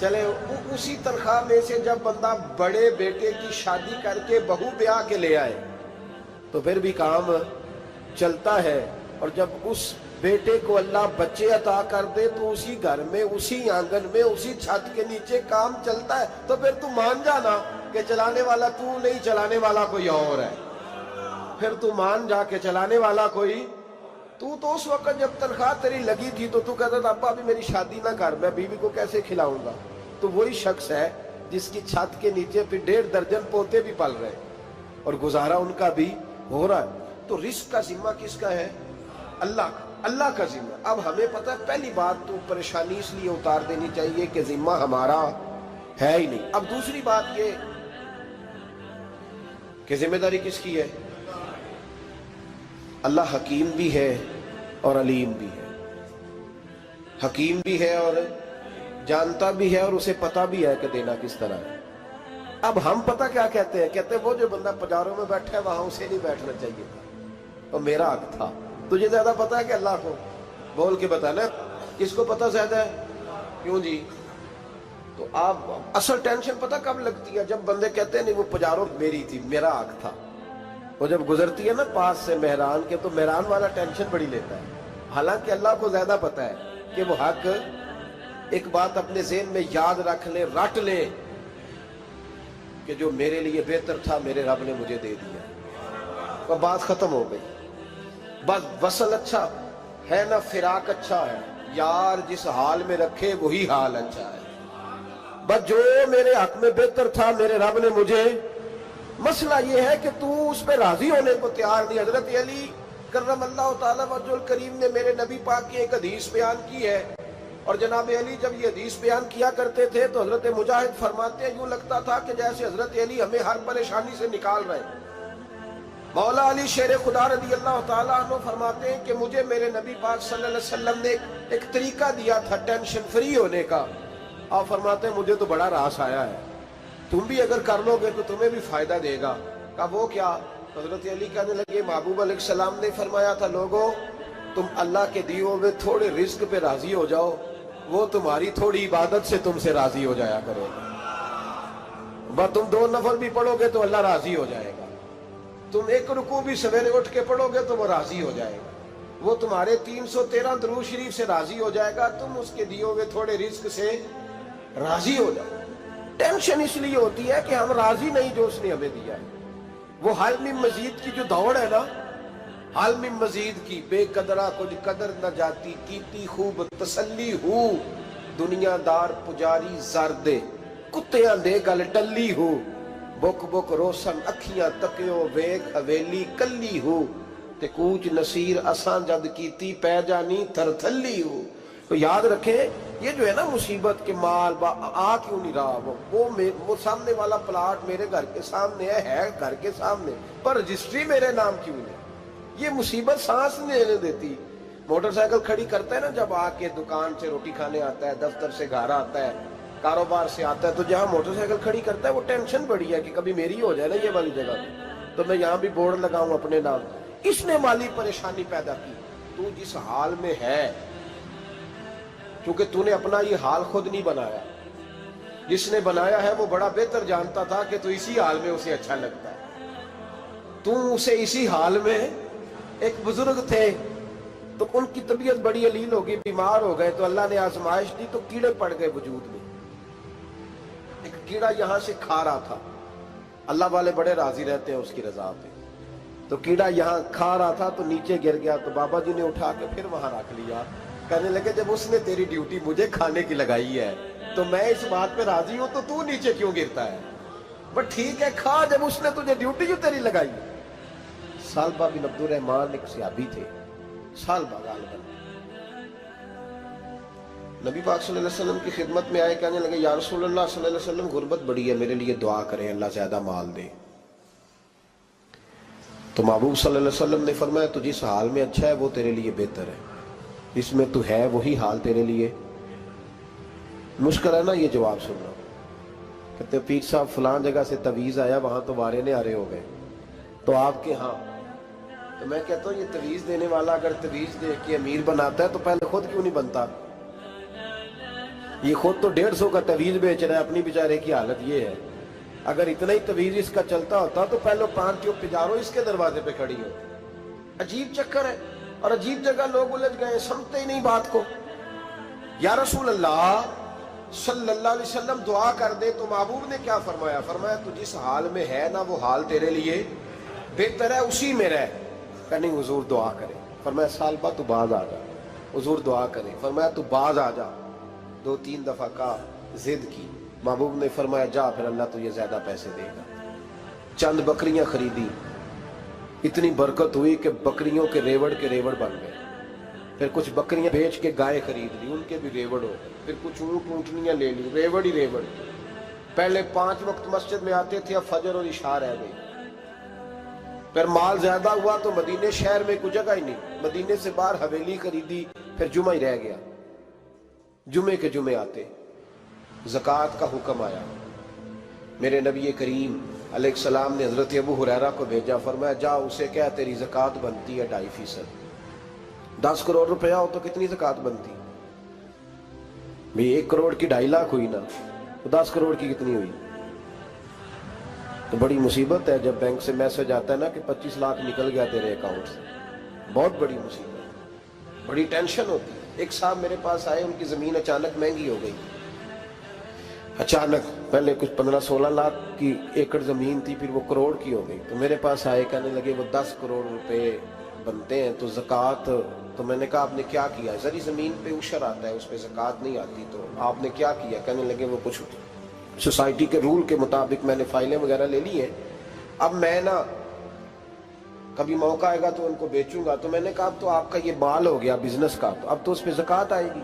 چلے اسی تنخواہ میں سے جب بندہ بڑے بیٹے کی شادی کر کے بہو بیاہ کے لے آئے تو پھر بھی کام چلتا ہے. اور جب اس بیٹے کو اللہ بچے عطا کر دے تو اسی گھر میں، اسی آنگن میں، اسی چھت کے نیچے کام چلتا ہے. تو پھر تو مان جانا کہ چلانے والا تو نہیں، چلانے والا کوئی اور ہے. پھر تو مان جا کے چلانے والا کوئی تو اس وقت جب تنخواہ تیری لگی تھی تو کہتا تھا ابا ابھی میری شادی نہ کر، میں بیوی کو کیسے کھلاؤں گا. تو وہی شخص ہے جس کی چھت کے نیچے پھر 1.5 درجن پوتے بھی پل رہے اور گزارا ان کا بھی ہو رہا ہے. تو رزق کا ذمہ کس کا ہے؟ اللہ کا، اللہ کا ذمہ. اب ہمیں پتہ ہے پہلی بات تو پریشانی اس لیے اتار دینی چاہیے کہ ذمہ ہمارا ہے ہی نہیں. اب دوسری بات یہ کہ ذمہ داری کس کی ہے؟ اللہ حکیم بھی ہے اور علیم بھی ہے. حکیم بھی ہے اور جانتا بھی ہے اور اسے پتہ بھی ہے کہ دینا کس طرح ہے. اب ہم پتہ کیا کہتے ہیں؟ کہتے ہیں وہ جو بندہ پجاروں میں بیٹھا ہے وہاں اسے نہیں بیٹھنا چاہیے تھا، تو میرا حق تھا. تجھے زیادہ پتہ ہے کہ اللہ کو؟ بول کے بتانا کس کو پتہ زیادہ ہے؟ کیوں جی؟ تو آپ اصل ٹینشن پتہ کب لگتی ہے؟ جب بندے کہتے ہیں نہیں وہ پجاروں میری تھی، میرا حق تھا. وہ جب گزرتی ہے نا پاس سے مہران کے تو مہران والا ٹینشن بڑی لیتا ہے. حالانکہ اللہ کو زیادہ پتہ ہے کہ وہ حق. ایک بات اپنے ذہن میں یاد رکھ لے، رٹ لے کہ جو میرے لیے بہتر تھا میرے رب نے مجھے دے دیا. وہ بات ختم ہو گئی. بس وصل اچھا ہے نہ فراق اچھا ہے، یار جس حال میں رکھے وہی حال اچھا ہے. بس جو میرے حق میں بہتر تھا میرے رب نے مجھے. مسئلہ یہ ہے کہ تو اس پہ راضی ہونے کو تیار نہیں. حضرت علی کرم اللہ تعالیٰ وجہ الکریم نے میرے نبی پاک کی ایک حدیث بیان کی ہے، اور جناب علی جب یہ حدیث بیان کیا کرتے تھے تو حضرت مجاہد فرماتے ہیں یوں لگتا تھا کہ جیسے حضرت علی ہمیں ہر پریشانی سے نکال رہے ہیں. مولا علی شیر خدا رضی اللہ تعالیٰ عنہ فرماتے ہیں کہ مجھے میرے نبی پاک صلی اللہ علیہ وسلم نے ایک طریقہ دیا تھا ٹینشن فری ہونے کا. آپ فرماتے ہیں مجھے تو بڑا راس آیا ہے، تم بھی اگر کر لو گے تو تمہیں بھی فائدہ دے گا. کہا وہ کیا؟ حضرت علی کہنے لگے محبوب علیہ السلام نے فرمایا تھا لوگوں تم اللہ کے دیے ہوئے تھوڑے رزق پہ راضی ہو جاؤ، وہ تمہاری تھوڑی عبادت سے تم سے راضی ہو جایا کرے گا. بس تم 2 نفل بھی پڑھو گے تو اللہ راضی ہو جائے گا. تم 1 رکوع بھی سویرے اٹھ کے پڑھو گے تو وہ راضی ہو جائے گا. وہ تمہارے 313 درود شریف سے راضی ہو جائے گا. تم اس کے دیے ہوئے تھوڑے رزق سے راضی ہو جاؤ. ٹینشن اس لیے ہوتی ہے کہ ہم راضی نہیں جو اس نے ہمیں دیا ہے. وہ حال میں مزید کی جو دوڑ ہے نا، حال میں مزید کی، بے قدرہ کچھ قدر نہ جاتی، کیتی خوب تسلی ہو، دنیا دار پجاری زردے کتیاں دے گل ٹلی ہو، بک بک روشن اکھیاں تکیو ویک حویلی کلی ہو، تے کوچ نصیر اساں جد کیتی پہ جانی تھر تھلی ہو. تو یاد رکھیں یہ جو ہے نا مصیبت کے مال آ کیوں نہیں رہا، وہ سامنے والا پلاٹ میرے گھر کے سامنے ہے گھر کے سامنے، پر رجسٹری میرے نام کیوں نہیں. یہ مصیبت سانس نہیں لینے دیتی. موٹر سائیکل کھڑی کرتا ہے نا جب آ کے دکان سے روٹی کھانے آتا ہے، دفتر سے گھر آتا ہے، کاروبار سے آتا ہے، تو جہاں موٹر سائیکل کھڑی کرتا ہے وہ ٹینشن بڑی ہے کہ کبھی میری ہو جائے نا یہ والی جگہ تو میں یہاں بھی بورڈ لگاؤں اپنے نام. اس نے مالی پریشانی پیدا کی. تو جس حال میں ہے، کیونکہ تو نے اپنا یہ حال خود نہیں بنایا، جس نے بنایا ہے وہ بڑا بہتر جانتا تھا کہ تو اسی حال میں اسے اچھا لگتا ہے. تو اسے اسی حال میں. ایک بزرگ تھے تو ان کی طبیعت بڑی علیل ہو گئی، بیمار ہو گئے، تو اللہ نے آزمائش دی تو کیڑے پڑ گئے وجود میں. ایک کیڑا یہاں سے کھا رہا تھا، اللہ والے بڑے راضی رہتے ہیں اس کی رضا پہ. تو کیڑا یہاں کھا رہا تھا تو نیچے گر گیا، تو بابا جی نے اٹھا کے پھر وہاں رکھ لیا. کہنے لگے جب اس نے تیری ڈیوٹی مجھے کھانے کی لگائی ہے تو میں اس بات پہ راضی ہوں، تو نیچے کیوں گرتا ہے؟ بٹ ٹھیک ہے کھا جب اس نے تجھے ڈیوٹی جو تیری لگائی. سالبہ بن عبد الرحمن ایک صحابی تھے، سالبہ غالباً نبی پاک صلی اللہ علیہ وسلم کی خدمت میں آئے. کہنے لگے یا رسول اللہ صلی اللہ علیہ وسلم غربت بڑی ہے، میرے لیے دعا کریں اللہ زیادہ مال دے. تو محبوب صلی اللہ علیہ وسلم نے فرمایا تو جس حال میں اچھا ہے وہ تیرے لیے بہتر ہے، اس میں تو ہے وہی حال تیرے لیے. مشکل ہے نا یہ جواب سننا. کہتے پیر صاحب فلاں جگہ سے تویز آیا، وہاں تو وارے نے آرے ہو گئے، تو آپ کے ہاں. تو میں کہتا ہوں یہ تویز دینے والا اگر تویز دے کے امیر بناتا ہے تو پہلے خود کیوں نہیں بنتا؟ یہ خود تو 150 کا تویز بیچ رہا ہے، اپنی بیچارے کی حالت یہ ہے. اگر اتنا ہی تویز اس کا چلتا ہوتا تو پہلے 5 ٹیوب پجارو اس کے دروازے پہ کھڑی ہو. عجیب چکر ہے اور عجیب جگہ لوگ الجھ گئے، سمجھتے ہی نہیں بات کو. یا رسول اللہ صلی اللہ علیہ وسلم دعا کر دے تو محبوب نے کیا فرمایا؟ فرمایا تو جس حال میں ہے نا وہ حال تیرے لیے بہتر ہے، اسی میں رہ. کہ نہیں حضور دعا کرے. فرمایا سال بعد تو باز آ جا. حضور دعا کرے. فرمایا تو باز آ جا. 2-3 دفعہ کا ضد کی. محبوب نے فرمایا جا پھر اللہ تجھے زیادہ پیسے دے گا. چند بکریاں خریدی، اتنی برکت ہوئی کہ بکریوں کے ریوڑ بن گئے. پھر کچھ بکریاں بیچ کے گائے خرید لی، ان کے بھی ریوڑ ہو گئے. پھر کچھ اونٹنیاں لے لی، ریوڑ ہی ریوڑ. پہلے 5 وقت مسجد میں آتے تھے، اب فجر اور عشاء رہ گئی. پھر مال زیادہ ہوا تو مدینے شہر میں کوئی جگہ ہی نہیں، مدینے سے باہر حویلی خریدی. پھر جمعہ ہی رہ گیا. جمعے کے جمعے آتے زکوٰۃ کا حکم آیا. میرے نبی کریم علیہ السلام نے حضرت ابو ہریرہ کو بھیجا. فرمایا جا اسے کہہ تیری زکوٰۃ بنتی ہے 2.5%. 10 کروڑ روپیہ ہو تو کتنی زکوٰۃ بنتی؟ بھی 1 کروڑ کی 2.5 لاکھ ہوئی نا، تو 10 کروڑ کی کتنی ہوئی؟ تو بڑی مصیبت ہے جب بینک سے میسج آتا ہے نا کہ 25 لاکھ نکل گیا تیرے اکاؤنٹ سے. بہت بڑی مصیبت، بڑی ٹینشن ہوتی ہے. ایک صاحب میرے پاس آئے، ان کی زمین اچانک مہنگی ہو گئی. اچانک پہلے کچھ 15-16 لاکھ کی ایکڑ زمین تھی، پھر وہ کروڑ کی ہو گئی. تو میرے پاس آئے، کہنے لگے وہ 10 کروڑ روپے بنتے ہیں تو زکوٰۃ. تو میں نے کہا آپ نے کیا کیا؟ ذری زمین پہ عشر آتا ہے، اس پہ زکوٰۃ نہیں آتی، تو آپ نے کیا کیا؟ کہنے لگے وہ کچھ سوسائٹی کے رول کے مطابق میں نے فائلیں وغیرہ لے لی ہیں، اب میں نا کبھی موقع آئے گا تو ان کو بیچوں گا. تو میں نے کہا اب تو آپ کا یہ مال ہو گیا بزنس کا، تو اب تو اس پہ زکوٰۃ آئے گی.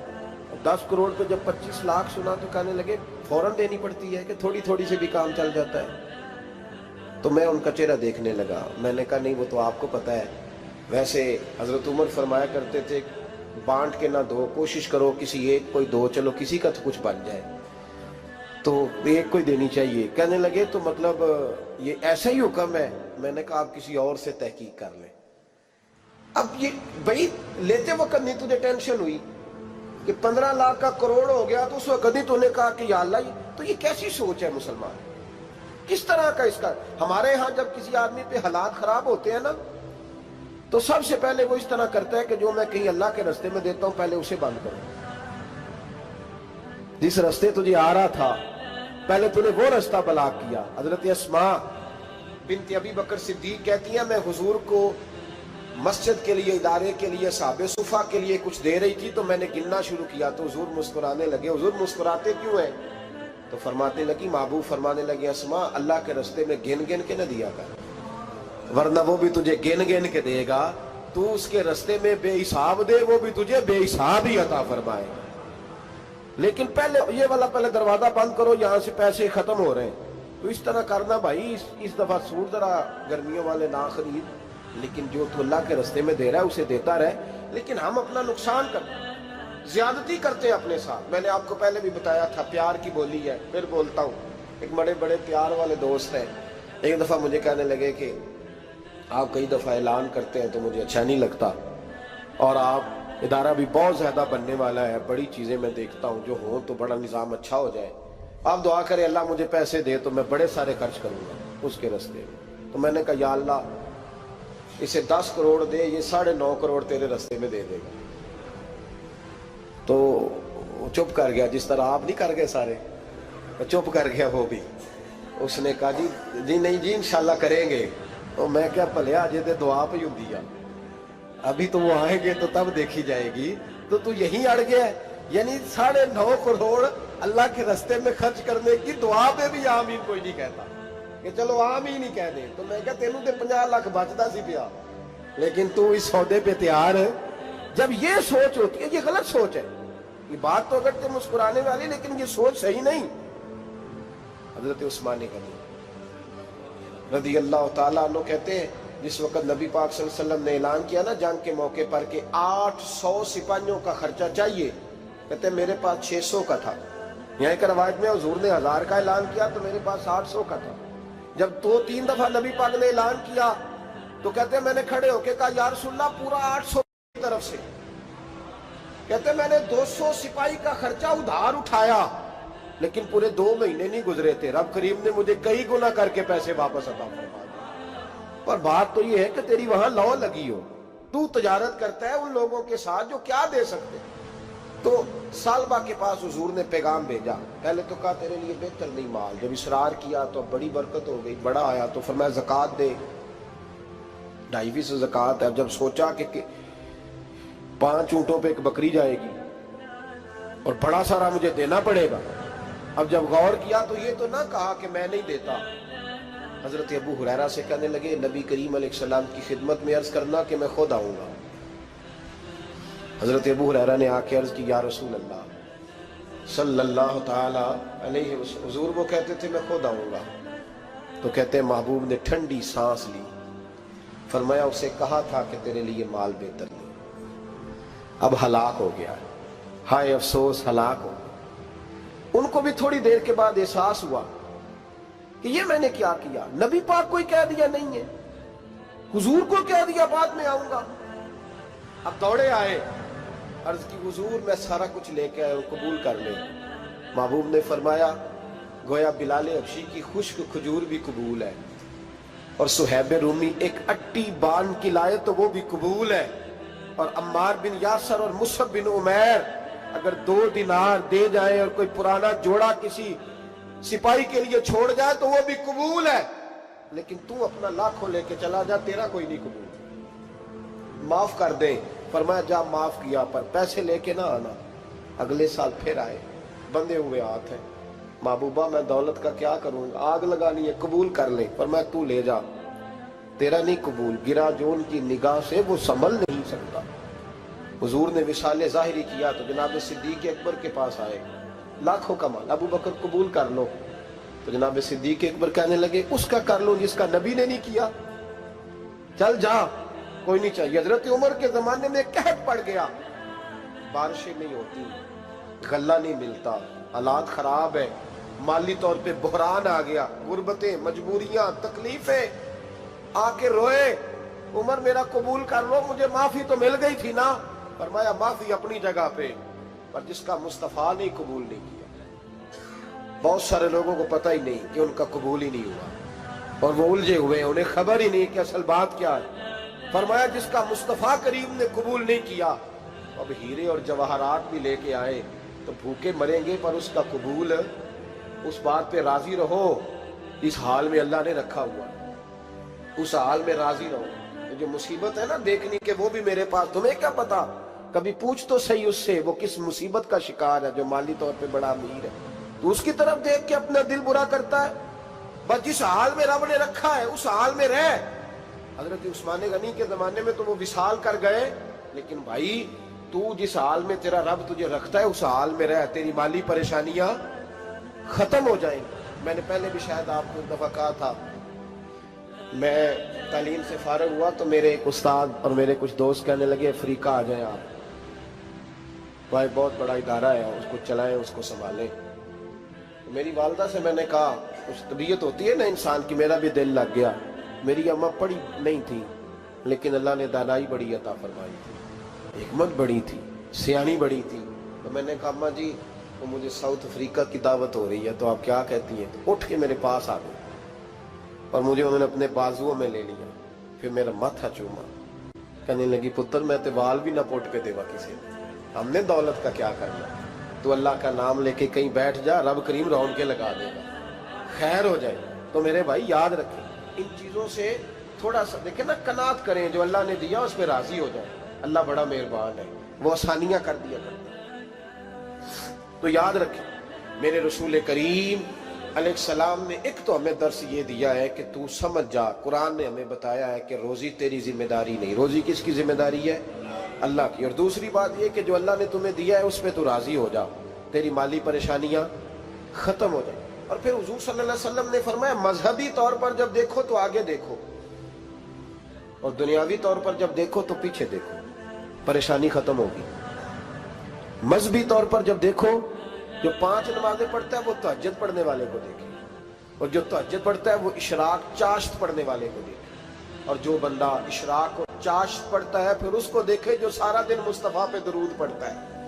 10 کروڑ پہ جب 25 لاکھ سنا تو کہنے لگے فوراً دینی پڑتی ہے کہ تھوڑی تھوڑی سے بھی کام چل جاتا ہے. تو میں ان کا چہرہ دیکھنے لگا. میں نے کہا نہیں وہ تو آپ کو پتہ ہے. ویسے حضرت عمر فرمایا کرتے تھے بانٹ کے نہ دو، کوشش کرو کسی ایک کو ہی دو، چلو کسی کا تو کچھ بن جائے. تو ایک کو ہی دینی چاہیے. کہنے لگے تو مطلب یہ ایسا ہی حکم ہے؟ میں نے کہا آپ کسی اور سے تحقیق کر لیں. اب یہ بھائی لیتے وقت نہیں تجھے ٹینشن ہوئی کہ 15 لاکھ کا کروڑ ہو گیا تو اس وقت نہیں تو نے کہا کہ یا اللہ تو یہ کیسی سوچ ہے مسلمان؟ کس طرح کا اس کا؟ ہمارے ہاں جب کسی آدمی پہ حالات خراب ہوتے ہیں نا تو سب سے پہلے وہ اس طرح کرتا ہے کہ جو میں کہیں اللہ کے رستے میں دیتا ہوں پہلے اسے بند کروں. جس رستے تجھے آ رہا تھا پہلے تو نے وہ رستہ بلاک کیا. حضرت اسماء بنت ابی بکر صدیق کہتی ہیں میں حضور کو مسجد کے لیے، ادارے کے لیے، صحابہ صفحہ کے لیے کچھ دے رہی تھی تو میں نے گننا شروع کیا تو حضور مسکرانے لگے. حضور مسکراتے کیوں ہیں؟ تو فرماتے لگی، محبوب فرمانے لگے اسماء اللہ کے رستے میں گن گن کے نہ دیا کر، ورنہ وہ بھی تجھے گن گن کے دے گا. تو اس کے رستے میں بے حساب دے، وہ بھی تجھے بے حساب ہی عطا فرمائے. لیکن پہلے یہ والا پہلے دروازہ بند کرو، یہاں سے پیسے ختم ہو رہے ہیں. تو اس طرح کرنا بھائی. اس دفعہ سوٹ ذرا گرمیوں والے نہ خرید، لیکن جو تو اللہ کے رستے میں دے رہا ہے اسے دیتا رہے. لیکن ہم اپنا نقصان کرتے ہیں، زیادتی کرتے ہیں اپنے ساتھ. میں نے آپ کو پہلے بھی بتایا تھا پیار کی بولی ہے، پھر بولتا ہوں. ایک بڑے بڑے پیار والے دوست ہیں، ایک دفعہ مجھے کہنے لگے کہ آپ کئی دفعہ اعلان کرتے ہیں تو مجھے اچھا نہیں لگتا، اور آپ ادارہ بھی بہت زیادہ بننے والا ہے، بڑی چیزیں میں دیکھتا ہوں جو ہوں تو بڑا نظام اچھا ہو جائے. آپ دعا کریں اللہ مجھے پیسے دے تو میں بڑے سارے خرچ کروں گا اس کے رستے میں. تو میں نے کہا یا اللہ اسے 10 کروڑ دے، یہ 9.5 کروڑ تیرے رستے میں دے دے گا. تو چپ کر گیا، جس طرح آپ نہیں کر گئے سارے، چپ کر گیا وہ بھی. اس نے کہا جی نہیں جی انشاءاللہ کریں گے. تو میں کیا پلے آجے دے دعا پہ ہوں دیا، ابھی تو وہ آئیں گے تو تب دیکھی جائے گی. تو یہیں اڑ گیا ہے. یعنی 9.5 کروڑ اللہ کے رستے میں خرچ کرنے کی دعا پہ بھی آمین کوئی نہیں کہتا کہ چلو آمین ہی کہہ دیں. تو میں کہا تینوں تے 50 لاکھ بچتا سی پیا، لیکن تو اس سودے پہ تیار ہے. جب یہ سوچ ہوتی ہے، یہ غلط سوچ ہے. یہ بات تو اگر تے مسکرانے والی، لیکن یہ سوچ صحیح نہیں. حضرت عثمان غنی رضی اللہ تعالیٰ عنہ کہتے ہیں جس وقت نبی پاک صلی اللہ علیہ وسلم نے اعلان کیا نا جنگ کے موقع پر کہ 800 سپاہیوں کا خرچہ چاہیے، کہتے ہیں میرے پاس 600 کا تھا. یہاں ایک روایت میں حضور نے 1000 کا اعلان کیا تو میرے پاس 800 کا تھا. جب 2-3 دفعہ نبی پاک نے اعلان کیا تو کہتے ہیں میں نے کھڑے ہو کے کہا یا رسول اللہ پورا 800 کی طرف سے. کہتے میں نے 200 سپاہی کا خرچہ ادھار اٹھایا لیکن پورے 2 مہینے نہیں گزرے تھے، رب کریم نے مجھے کئی گنا کر کے پیسے واپس عطا فرما دیے۔ پر بات تو یہ ہے کہ تیری وہاں لو لگی ہو، تو تجارت کرتا ہے ان لوگوں کے ساتھ جو کیا دے سکتے۔ تو سالبہ کے پاس حضور نے پیغام بھیجا، پہلے تو کہا تیرے لیے بہتر نہیں مال، جب اصرار کیا تو بڑی برکت ہو گئی، بڑا آیا تو فرمایا زکوٰۃ دے، 2.5 زکوٰۃ ہے۔ جب سوچا کہ 5 اونٹوں پہ ایک بکری جائے گی اور بڑا سارا مجھے دینا پڑے گا، اب جب غور کیا تو یہ تو نہ کہا کہ میں نہیں دیتا۔ حضرت ابو ہریرہ سے کہنے لگے نبی کریم علیہ السلام کی خدمت میں عرض کرنا کہ میں خود آؤں گا۔ حضرت ابو ہریرہ نے آ کے عرض کی یا رسول اللہ صلی اللہ تعالی علیہ وسلم، حضور وہ کہتے تھے میں خود آؤں گا، تو کہتے ہیں محبوب نے ٹھنڈی سانس لی، فرمایا اسے کہا تھا کہ تیرے لیے مال بہتر نہیں، اب ہلاک ہو گیا، ہائے افسوس ہلاک ہو گیا۔ ان کو بھی تھوڑی دیر کے بعد احساس ہوا کہ یہ میں نے کیا کیا، نبی پاک کوئی کہہ دیا نہیں ہے، حضور کو کہہ دیا بعد میں آؤں گا۔ اب دوڑے آئے، عرض کی حضور میں سارا کچھ لے کے آئے ہوں، قبول کر لیں۔ محبوب نے فرمایا گویا بلال حبشی کی خشک کھجور بھی قبول ہے، اور صہیب رومی ایک اٹی بان کی لائے تو وہ بھی قبول ہے، اور عمار بن یاسر اور مصعب بن عمیر اگر 2 دینار دے جائیں اور کوئی پرانا جوڑا کسی سپاہی کے لیے چھوڑ جائے تو وہ بھی قبول ہے، لیکن تو اپنا لاکھوں لے کے چلا جا، تیرا کوئی نہیں قبول، معاف کر دیں۔ فرمایا جا معاف کیا، پر پیسے لے کے نہ آنا۔ اگلے سال پھر آئے، بندے ہوئے ہاتھ ہیں، محبوبہ میں دولت کا کیا کروں گا، آگ لگانی ہے، قبول کر لیں۔ فرمایا تو لے جا، تیرا نہیں قبول، گرا جو ان کی نگاہ سے وہ سنبھل نہیں سکتا۔ حضور نے وصال ظاہری کیا تو جناب صدیق اکبر کے پاس آئے، لاکھوں کا مال، ابو بکر قبول کر لو، تو جناب صدیق اکبر کہنے لگے اس کا کر لو جس کا نبی نے نہیں کیا، چل جا کوئی نہیں چاہیے۔ حضرت عمر کے زمانے میں قحط پڑ گیا، بارشیں نہیں ہوتی، غلہ نہیں ملتا، حالات خراب ہے، مالی طور پہ بحران آ گیا، غربتیں، مجبوریاں، تکلیفیں، آ کے روئے، عمر میرا قبول کر لو، مجھے معافی تو مل گئی تھی نا۔ فرمایا معافی اپنی جگہ پہ، پر جس کا مصطفیٰ نے قبول نہیں کیا۔ بہت سارے لوگوں کو پتہ ہی نہیں کہ ان کا قبول ہی نہیں ہوا، اور وہ الجھے ہوئے، انہیں خبر ہی نہیں کہ اصل بات کیا ہے۔ فرمایا جس کا مصطفیٰ کریم نے قبول نہیں کیا، اب ہیرے اور جواہرات بھی لے کے آئے تو بھوکے مریں گے، پر اس کا قبول، اس بات پہ راضی رہو، اس حال میں اللہ نے رکھا ہوا، اس حال میں راضی رہو۔ جو مصیبت ہے نا دیکھنی کہ وہ بھی میرے پاس، تمہیں کیا پتا، کبھی پوچھ تو صحیح اس سے وہ کس مصیبت کا شکار ہے، جو مالی طور پہ بڑا امیر ہے، تو اس کی طرف دیکھ کے اپنا دل برا کرتا ہے۔ بس جس حال میں رب نے رکھا ہے اس حال میں رہ۔ حضرت عثمان غنی کے زمانے میں تو وہ وصال کر گئے، لیکن بھائی تو جس حال میں تیرا رب تجھے رکھتا ہے اس حال میں رہ، تیری مالی پریشانیاں ختم ہو جائیں گی۔ میں نے پہلے بھی شاید آپ کو ایک دفعہ کہا تھا، میں تعلیم سے فارغ ہوا تو میرے ایک استاد اور میرے کچھ دوست کہنے لگے افریقہ آ جائیں آپ، وہ بہت بڑا ادارہ ہے، اس کو چلائیں، اس کو سنبھالیں۔ تو میری والدہ سے میں نے کہا، کچھ طبیعت ہوتی ہے نا انسان کی، میرا بھی دل لگ گیا۔ میری اماں پڑھی نہیں تھی لیکن اللہ نے دانائی بڑی عطا فرمائی تھی، حکمت بڑی تھی، سیانی بڑی تھی۔ تو میں نے کہا اماں جی وہ مجھے ساؤتھ افریقہ کی دعوت ہو رہی ہے تو آپ کیا کہتی ہیں؟ تو اٹھ کے میرے پاس آ گئی اور مجھے انہوں نے اپنے بازوؤں میں لے لیا، پھر میرا ماتھا چوما، کہنے لگی پتر میں تے وال بھی نہ پوٹ کے دیوا کسی نے، ہم نے دولت کا کیا کرنا، تو اللہ کا نام لے کے کہیں بیٹھ جا، رب کریم رون کے لگا دے گا، خیر ہو جائے۔ تو میرے بھائی یاد رکھیں ان چیزوں سے تھوڑا سا دیکھیں نا، قناعت کریں، جو اللہ نے دیا اس پہ راضی ہو جائیں، اللہ بڑا مہربان ہے، وہ آسانیاں کر دیا کرتا ہے۔ تو یاد رکھیں میرے رسول کریم علیہ السلام نے ایک تو ہمیں درس یہ دیا ہے کہ تو سمجھ جا، قرآن نے ہمیں بتایا ہے کہ روزی تیری ذمہ داری نہیں، روزی کس کی ذمہ داری ہے؟ اللہ کی۔ اور دوسری بات یہ کہ جو اللہ نے تمہیں دیا ہے اس پہ تو راضی ہو جا، تیری مالی پریشانیاں ختم ہو جائیں۔ اور پھر حضور صلی اللہ علیہ وسلم نے فرمایا مذہبی طور پر جب دیکھو تو آگے دیکھو، اور دنیاوی طور پر جب دیکھو تو پیچھے دیکھو، پریشانی ختم ہوگی۔ مذہبی طور پر جب دیکھو، جو 5 نمازیں پڑھتا ہے وہ تہجد پڑھنے والے کو دیکھے، اور جو تہجد پڑھتا ہے وہ اشراق چاشت پڑھنے والے کو دیکھے، اور جو بندہ اشراق اور چاشت پڑھتا ہے پھر اس کو دیکھے جو سارا دن مصطفیٰ پہ درود پڑھتا ہے۔